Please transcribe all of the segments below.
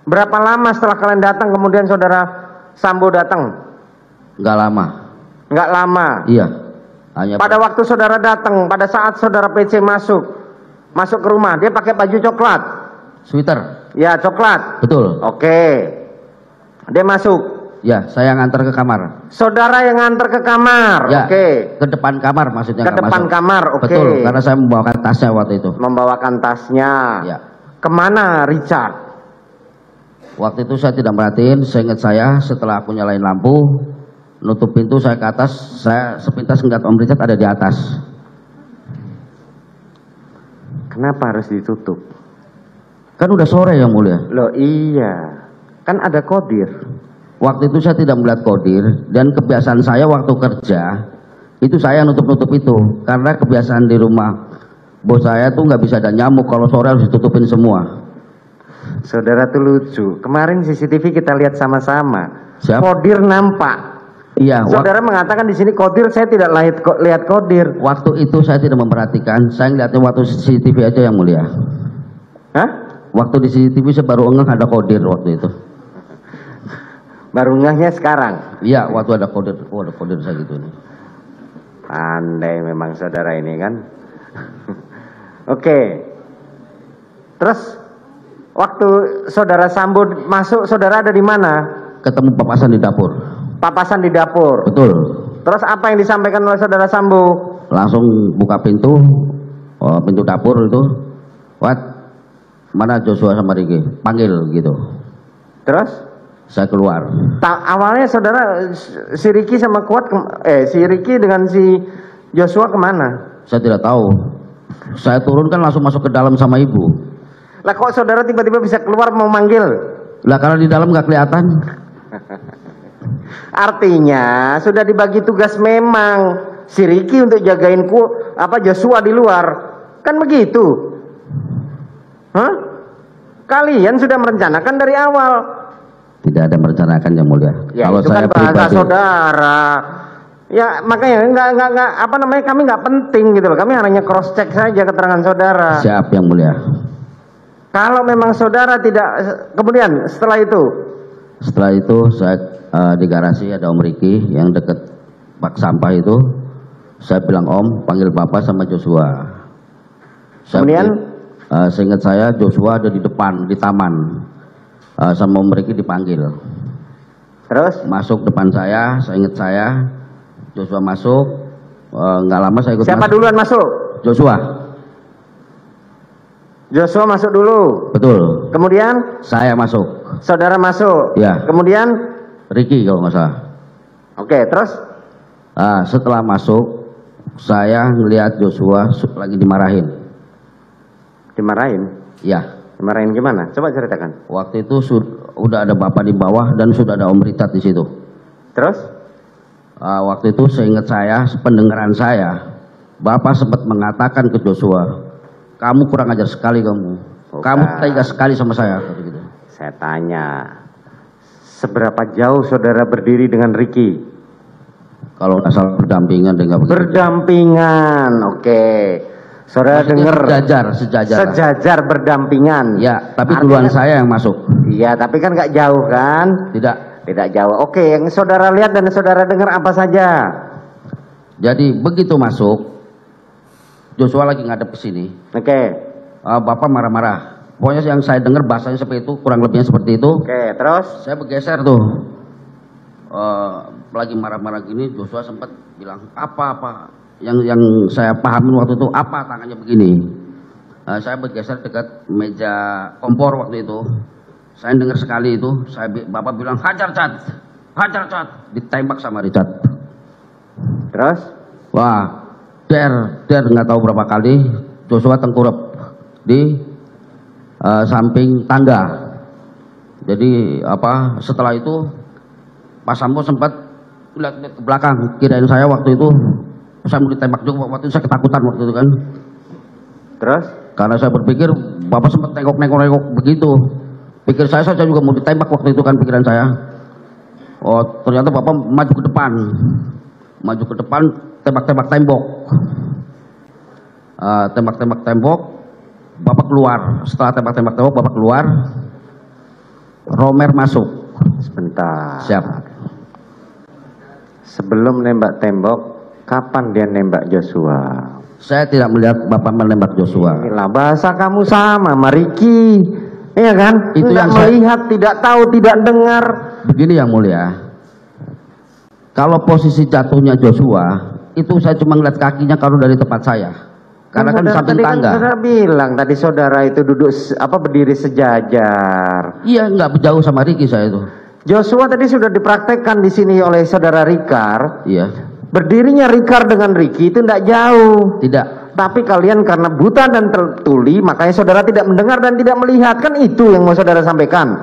Berapa lama setelah kalian datang kemudian saudara Sambo datang? Nggak lama. Nggak lama. Iya. Hanya pada waktu saudara datang, pada saat saudara PC masuk ke rumah, dia pakai baju coklat. Sweater. Ya, coklat. Betul. Oke. Dia masuk. Ya, saya ngantar ke kamar. Saudara yang ngantar ke kamar. Ya, oke. Ke depan kamar maksudnya. Ke depan kamar, oke. Betul, karena saya membawakan tasnya waktu itu. Membawakan tasnya. Ya. Kemana Richard? Waktu itu saya tidak merhatiin, seingat saya setelah aku nyalain lampu, nutup pintu, saya ke atas, saya sepintas ngeliat Om Richard ada di atas. Kenapa harus ditutup? Kan udah sore yang mulia. Loh iya, kan ada kodir. Waktu itu saya tidak melihat kodir, dan kebiasaan saya waktu kerja, itu saya nutup-nutup itu. Karena kebiasaan di rumah bos saya tuh nggak bisa ada nyamuk, kalau sore harus ditutupin semua. Saudara tuh lucu, kemarin CCTV kita lihat sama-sama. Siap? Kodir nampak. Iya. Saudara mengatakan di sini kodir, saya tidak lihat kodir. Waktu itu saya tidak memperhatikan, saya ngeliatnya waktu CCTV aja yang mulia. Hah? Waktu di CCTV saya baru ngeh ada kodir waktu itu. Baru ngehnya sekarang? Iya, waktu ada kodir, oh ada kodir saya gitu nih. Pandai memang saudara ini kan. Oke. Terus waktu saudara Sambo masuk, saudara ada di mana? Ketemu papasan di dapur. Papasan di dapur. Betul. Terus apa yang disampaikan oleh saudara Sambo? Langsung buka pintu, pintu dapur itu. What? Mana Joshua sama Ricky? Panggil gitu. Terus? Saya keluar. Awalnya saudara si Ricky sama si Ricky dengan si Joshua kemana? Saya tidak tahu. Saya turun kan langsung masuk ke dalam sama ibu. Lah kok saudara tiba-tiba bisa keluar mau manggil? Lah karena di dalam nggak kelihatan. Artinya sudah dibagi tugas memang si Ricky untuk jagain Joshua di luar. Kan begitu? Hah? Kalian sudah merencanakan dari awal. Tidak ada merencanakan yang mulia. Ya, kalau itu saya kan bahasa pribadi, saudara. Ya makanya kami nggak penting gitu loh. Kami hanya cross check saja keterangan saudara. Siap yang mulia. Kalau memang saudara tidak, kemudian setelah itu saya di garasi ada Om Ricky yang deket bak sampah itu. Saya bilang Om, panggil Bapak sama Joshua. Kemudian seingat saya Joshua ada di depan di taman. Sama Om Ricky dipanggil. Terus? Masuk depan saya ingat saya, Joshua masuk, nggak lama saya ikut. Siapa duluan masuk? Joshua. Joshua masuk dulu. Betul. Kemudian? Saya masuk. Saudara masuk. Ya. Kemudian? Ricky kalau nggak salah. Oke, terus? Setelah masuk, saya ngelihat Joshua lagi dimarahin. Dimarahin? Ya. Dimarahin gimana? Coba ceritakan. Waktu itu udah ada Bapak di bawah dan sudah ada Om Richard di situ. Terus? Waktu itu seingat saya, pendengaran saya, Bapak sempat mengatakan ke Joshua, kamu kurang ajar sekali kamu. Bukan. Kamu tega sekali sama saya. Gitu. Saya tanya, seberapa jauh saudara berdiri dengan Ricky? Kalau nggak salah berdampingan dengan berdampingan, oke. Saudara dengar sejajar berdampingan. Ya, tapi duluan saya yang masuk. Iya, tapi kan nggak jauh kan? Tidak jauh. Oke, yang saudara lihat dan saudara dengar apa saja? Jadi begitu masuk, Joshua lagi ngadep ke sini. Oke. Bapak marah-marah. Pokoknya yang saya dengar bahasanya seperti itu, kurang lebihnya seperti itu. Oke, terus? Saya bergeser tuh. Lagi marah-marah gini, Joshua sempat bilang apa-apa. Yang saya pahamin waktu itu apa tangannya begini. Saya bergeser dekat meja kompor waktu itu. Saya dengar sekali itu. Bapak bilang hajar Cat, ditembak sama Richard. Terus? Wah, nggak tahu berapa kali Joshua tengkurap di samping tangga. Jadi setelah itu Pak Sambo sempat lihat ke belakang, kirain saya waktu itu saya mau ditembak juga. Waktu itu saya ketakutan waktu itu kan. Terus? Karena saya berpikir Bapak sempat nengok begitu. Pikir saya juga mau ditembak waktu itu kan pikiran saya. Oh ternyata Bapak maju ke depan, tembak-tembak tembok. Tembak-tembak tembok, Bapak keluar. Setelah tembak-tembak tembok, Bapak keluar. Romer masuk. Sebentar. Siap. Sebelum nembak tembok, kapan dia nembak Joshua? Saya tidak melihat Bapak menembak Joshua. Inilah bahasa kamu sama, Mariki. Iya kan? Itu tidak yang melihat, tidak tahu, tidak dengar. Begini yang mulia. Kalau posisi jatuhnya Joshua, itu saya cuma ngeliat kakinya kalau dari tempat saya. Karena kan di samping tangga. Kan saudara bilang tadi saudara itu duduk berdiri sejajar. Iya, nggak jauh sama Ricky saya itu. Joshua tadi sudah dipraktekkan di sini oleh saudara Rikar. Iya. Berdirinya Rikar dengan Ricky itu tidak jauh. Tidak. Tapi kalian karena buta dan tertuli, makanya saudara tidak mendengar dan tidak melihat. Kan itu yang mau saudara sampaikan.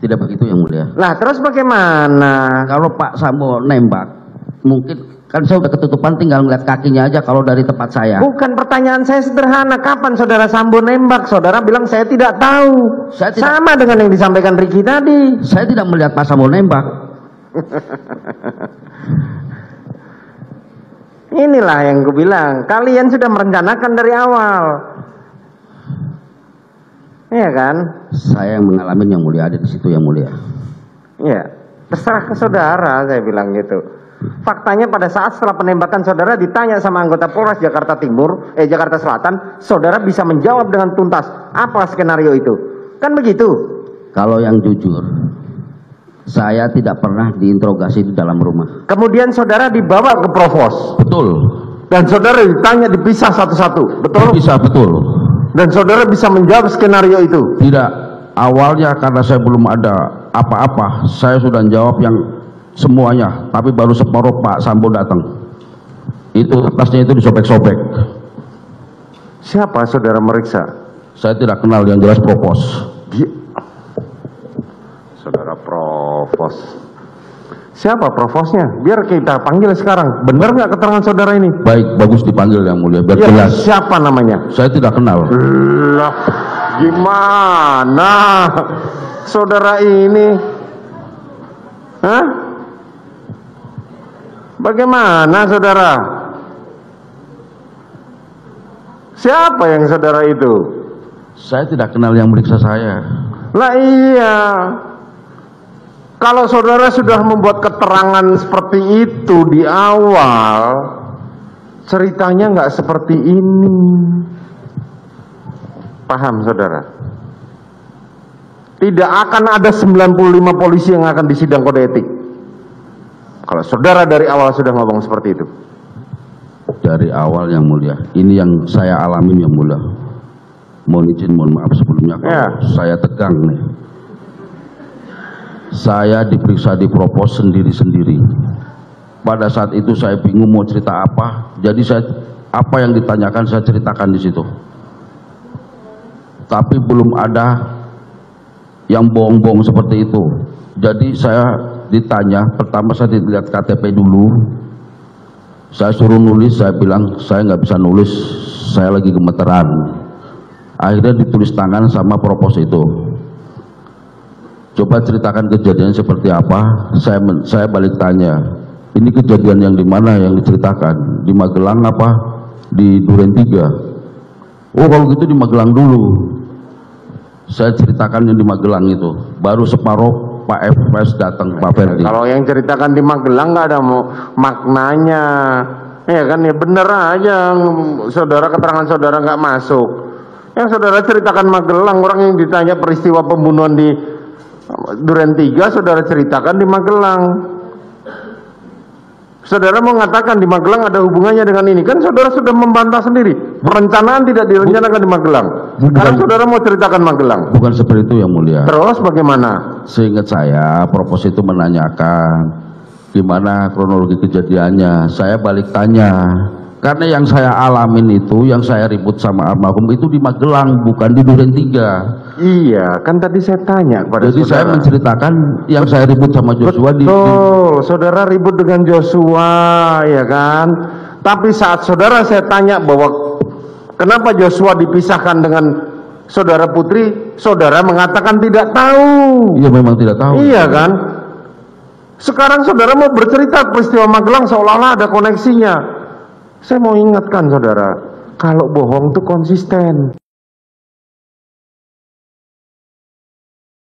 Tidak begitu yang mulia. Lah terus bagaimana? Kalau Pak Sambo nembak, mungkin kan saya udah ketutupan, tinggal ngeliat kakinya aja kalau dari tempat saya. Bukan, pertanyaan saya sederhana. Kapan saudara Sambo nembak? Saudara bilang saya tidak tahu. Saya tidak, sama dengan yang disampaikan Ricky tadi. Saya tidak melihat Pak Sambo nembak. Inilah yang gue bilang, kalian sudah merencanakan dari awal. Iya kan? Saya yang mengalami yang mulia, ada di situ yang mulia. Iya, terserah ke saudara, saya bilang gitu. Faktanya pada saat setelah penembakan saudara ditanya sama anggota Polres Jakarta Jakarta Selatan, saudara bisa menjawab dengan tuntas apa skenario itu. Kan begitu? Kalau yang jujur, saya tidak pernah diinterogasi di dalam rumah. Kemudian saudara dibawa ke Provos. Betul. Dan saudara ditanya dipisah satu-satu. Betul? Bisa, betul. Dan saudara bisa menjawab skenario itu? Tidak. Awalnya karena saya belum ada apa-apa, saya sudah jawab yang semuanya, tapi baru separuh Pak Sambo datang. Itu tasnya itu disobek-sobek. Siapa saudara meriksa? Saya tidak kenal, yang jelas Provos. Saudara Provos. Siapa Provosnya? Biar kita panggil sekarang. Benar nggak keterangan saudara ini? Baik, bagus dipanggil yang mulia, biar Ya, jelas. siapa namanya? Saya tidak kenal. Lah, gimana saudara ini? Hah? Bagaimana saudara? Siapa yang saudara itu? Saya tidak kenal yang meriksa saya. Lah iya. Kalau saudara sudah membuat keterangan seperti itu di awal, ceritanya nggak seperti ini. Paham saudara? Tidak akan ada 95 polisi yang akan disidang kode etik. Kalau saudara dari awal sudah ngomong seperti itu. Dari awal yang mulia. Ini yang saya alami yang mulia. Mohon izin, mohon maaf sebelumnya kalau saya tegang nih. Saya diperiksa di Provos sendiri-sendiri. Pada saat itu saya bingung mau cerita apa. Jadi apa yang ditanyakan saya ceritakan di situ. Tapi belum ada yang bohong-bohong seperti itu. Jadi saya ditanya, pertama saya dilihat KTP dulu. Saya suruh nulis, saya bilang saya nggak bisa nulis, saya lagi gemeteran. Akhirnya ditulis tangan sama Provos itu. Coba ceritakan kejadian seperti apa. Saya balik tanya, ini kejadian yang di mana yang diceritakan? Di Magelang apa di Duren 3? Oh kalau gitu di Magelang dulu. Saya ceritakan yang di Magelang itu. Baru separuh Pak FPS datang, Pak Ferdi. Kalau yang ceritakan di Magelang nggak ada maknanya. Ya kan, ya bener aja saudara, keterangan saudara nggak masuk. Yang saudara ceritakan Magelang, orang yang ditanya peristiwa pembunuhan di Duren 3, saudara ceritakan di Magelang. Saudara mau mengatakan di Magelang ada hubungannya dengan ini, kan saudara sudah membantah sendiri. Perencanaan tidak direncanakan di Magelang. Sekarang saudara mau ceritakan Magelang. Bukan seperti itu yang mulia. Terus bagaimana? Seingat saya, Provos itu menanyakan gimana kronologi kejadiannya. Saya balik tanya, karena yang saya alamin itu, yang saya ribut sama almarhum itu di Magelang, bukan di Duren 3. Iya, kan tadi saya tanya kepada jadi saudara. Saya menceritakan yang saya ribut sama Joshua. Betul, saudara ribut dengan Joshua, ya kan? Tapi saat saudara saya tanya bahwa kenapa Joshua dipisahkan dengan saudara Putri, saudara mengatakan tidak tahu. Iya, memang tidak tahu. Iya kan? Sekarang saudara mau bercerita peristiwa Magelang seolah-olah ada koneksinya. Saya mau ingatkan saudara, kalau bohong itu konsisten.